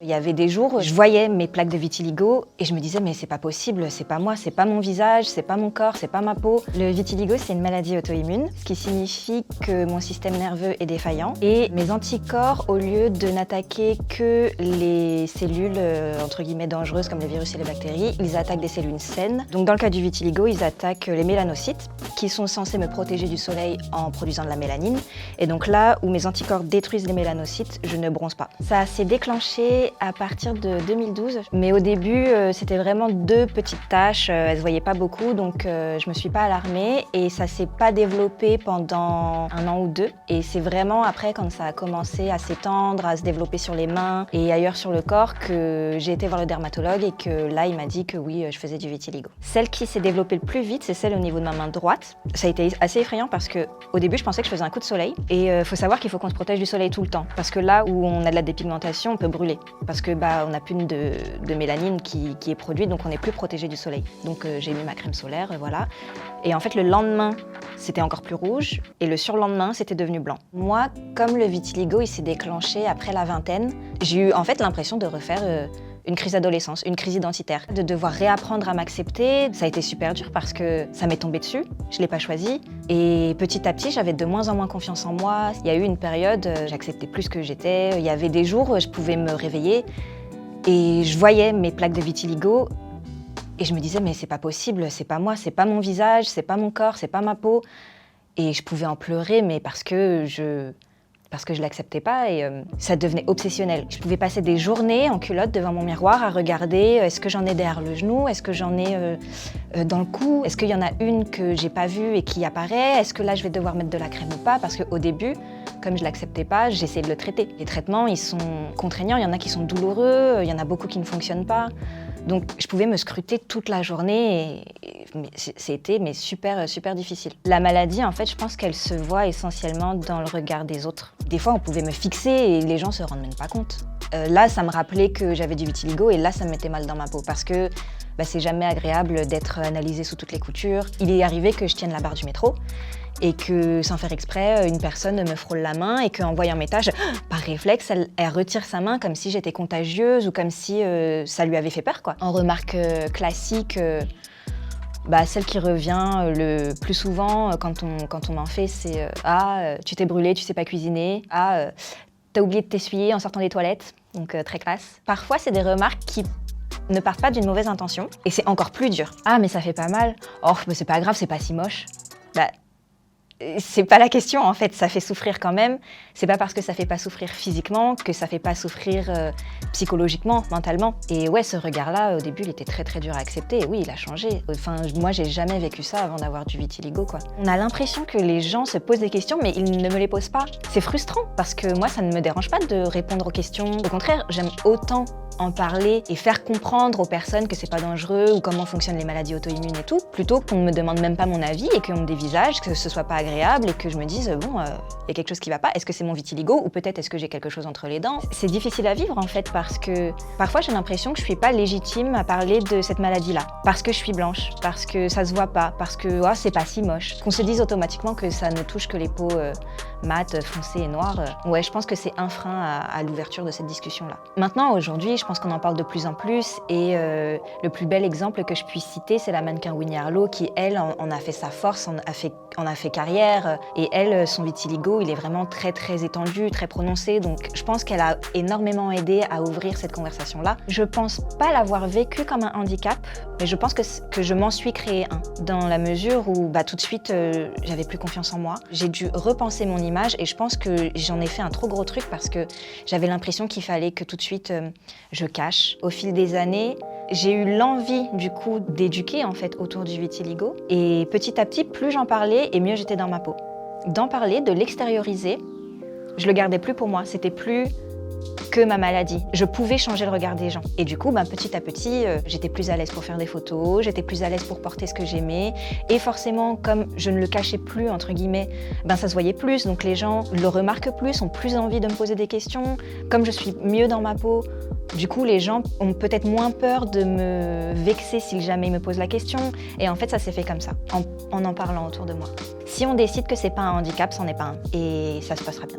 Il y avait des jours où je voyais mes plaques de vitiligo et je me disais mais c'est pas possible, c'est pas moi, c'est pas mon visage, c'est pas mon corps, c'est pas ma peau. Le vitiligo c'est une maladie auto-immune, ce qui signifie que mon système nerveux est défaillant et mes anticorps, au lieu de n'attaquer que les cellules entre guillemets dangereuses comme les virus et les bactéries, ils attaquent des cellules saines. Donc dans le cas du vitiligo, ils attaquent les mélanocytes qui sont censés me protéger du soleil en produisant de la mélanine. Et donc là où mes anticorps détruisent les mélanocytes, je ne bronze pas. Ça s'est déclenché à partir de 2012, mais au début c'était vraiment deux petites taches, elles se voyaient pas beaucoup, donc je me suis pas alarmée et ça s'est pas développé pendant 1 an ou 2. Et c'est vraiment après quand ça a commencé à s'étendre, à se développer sur les mains et ailleurs sur le corps que j'ai été voir le dermatologue et que là il m'a dit que oui, je faisais du vitiligo. Celle qui s'est développée le plus vite, c'est celle au niveau de ma main droite. Ça a été assez effrayant parce que au début je pensais que je faisais un coup de soleil et faut savoir qu'il faut qu'on se protège du soleil tout le temps parce que là où on a de la dépigmentation, on peut brûler. Parce que on n'a plus de mélanine qui est produite, donc on n'est plus protégé du soleil. Donc j'ai mis ma crème solaire, voilà. Et en fait, le lendemain, c'était encore plus rouge, et le surlendemain, c'était devenu blanc. Moi, comme le vitiligo, il s'est déclenché après la vingtaine, j'ai eu en fait l'impression de refaire une crise d'adolescence, une crise identitaire, de devoir réapprendre à m'accepter. Ça a été super dur parce que ça m'est tombé dessus, je l'ai pas choisi. Et petit à petit, j'avais de moins en moins confiance en moi. Il y a eu une période, j'acceptais plus ce que j'étais. Il y avait des jours où je pouvais me réveiller et je voyais mes plaques de vitiligo et je me disais mais c'est pas possible, c'est pas moi, c'est pas mon visage, c'est pas mon corps, c'est pas ma peau. Et je pouvais en pleurer mais parce que je l'acceptais pas et ça devenait obsessionnel. Je pouvais passer des journées en culotte devant mon miroir à regarder est-ce que j'en ai derrière le genou, est-ce que j'en ai dans le cou, est-ce qu'il y en a une que j'ai pas vue et qui apparaît, est-ce que là je vais devoir mettre de la crème ou pas, parce qu'au début, comme je l'acceptais pas, j'essayais de le traiter. Les traitements, ils sont contraignants, il y en a qui sont douloureux, il y en a beaucoup qui ne fonctionnent pas. Donc je pouvais me scruter toute la journée et c'était super difficile. La maladie, en fait, je pense qu'elle se voit essentiellement dans le regard des autres. Des fois, on pouvait me fixer et les gens se rendent même pas compte. Là, ça me rappelait que j'avais du vitiligo et là, ça me mettait mal dans ma peau parce que c'est jamais agréable d'être analysé sous toutes les coutures. Il est arrivé que je tienne la barre du métro et que, sans faire exprès, une personne me frôle la main et qu'en voyant mes taches, par réflexe, elle retire sa main comme si j'étais contagieuse ou comme si ça lui avait fait peur, quoi. En remarque classique, celle qui revient le plus souvent quand on m'en fait, c'est « Ah, tu t'es brûlée, tu sais pas cuisiner. Ah, t'as oublié de t'essuyer en sortant des toilettes. » Donc très classe. Parfois, c'est des remarques qui ne partent pas d'une mauvaise intention et c'est encore plus dur. « Ah, mais ça fait pas mal. Oh, mais c'est pas grave, c'est pas si moche. » C'est pas la question en fait, ça fait souffrir quand même. C'est pas parce que ça fait pas souffrir physiquement que ça fait pas souffrir psychologiquement, mentalement. Et ouais, ce regard-là, au début, il était très dur à accepter. Et oui, il a changé. Enfin, moi, j'ai jamais vécu ça avant d'avoir du vitiligo, quoi. On a l'impression que les gens se posent des questions, mais ils ne me les posent pas. C'est frustrant parce que moi, ça ne me dérange pas de répondre aux questions. Au contraire, j'aime autant en parler et faire comprendre aux personnes que c'est pas dangereux ou comment fonctionnent les maladies auto-immunes et tout, plutôt qu'on me demande même pas mon avis et qu'on me dévisage, que ce soit pas agréable et que je me dise bon, y a quelque chose qui va pas, est-ce que c'est mon vitiligo ou peut-être est-ce que j'ai quelque chose entre les dents. C'est difficile à vivre en fait parce que parfois j'ai l'impression que je suis pas légitime à parler de cette maladie-là, parce que je suis blanche, parce que ça se voit pas, parce que c'est pas si moche, qu'on se dise automatiquement que ça ne touche que les peaux mates, foncées et noires. Ouais, je pense que c'est un frein à l'ouverture de cette discussion-là. Maintenant, aujourd'hui, je pense qu'on en parle de plus en plus et le plus bel exemple que je puisse citer, c'est la mannequin Winnie Harlow qui, elle, en a fait sa force, en a fait carrière et elle, son vitiligo, il est vraiment très étendu, très prononcé. Donc je pense qu'elle a énormément aidé à ouvrir cette conversation-là. Je pense pas l'avoir vécu comme un handicap, mais je pense que je m'en suis créé un. Dans la mesure où tout de suite, j'avais plus confiance en moi. J'ai dû repenser mon image et je pense que j'en ai fait un trop gros truc parce que j'avais l'impression qu'il fallait que tout de suite je cache. Au fil des années, j'ai eu l'envie du coup d'éduquer en fait autour du vitiligo et petit à petit, plus j'en parlais et mieux j'étais dans ma peau. D'en parler, de l'extérioriser, je le gardais plus pour moi, c'était plus que ma maladie. Je pouvais changer le regard des gens. Et du coup, petit à petit, j'étais plus à l'aise pour faire des photos, j'étais plus à l'aise pour porter ce que j'aimais. Et forcément, comme je ne le cachais plus, entre guillemets, ça se voyait plus, donc les gens le remarquent plus, ont plus envie de me poser des questions. Comme je suis mieux dans ma peau, du coup, les gens ont peut-être moins peur de me vexer si jamais ils me posent la question. Et en fait, ça s'est fait comme ça, en parlant autour de moi. Si on décide que c'est pas un handicap, c'en est pas un. Et ça se passera bien.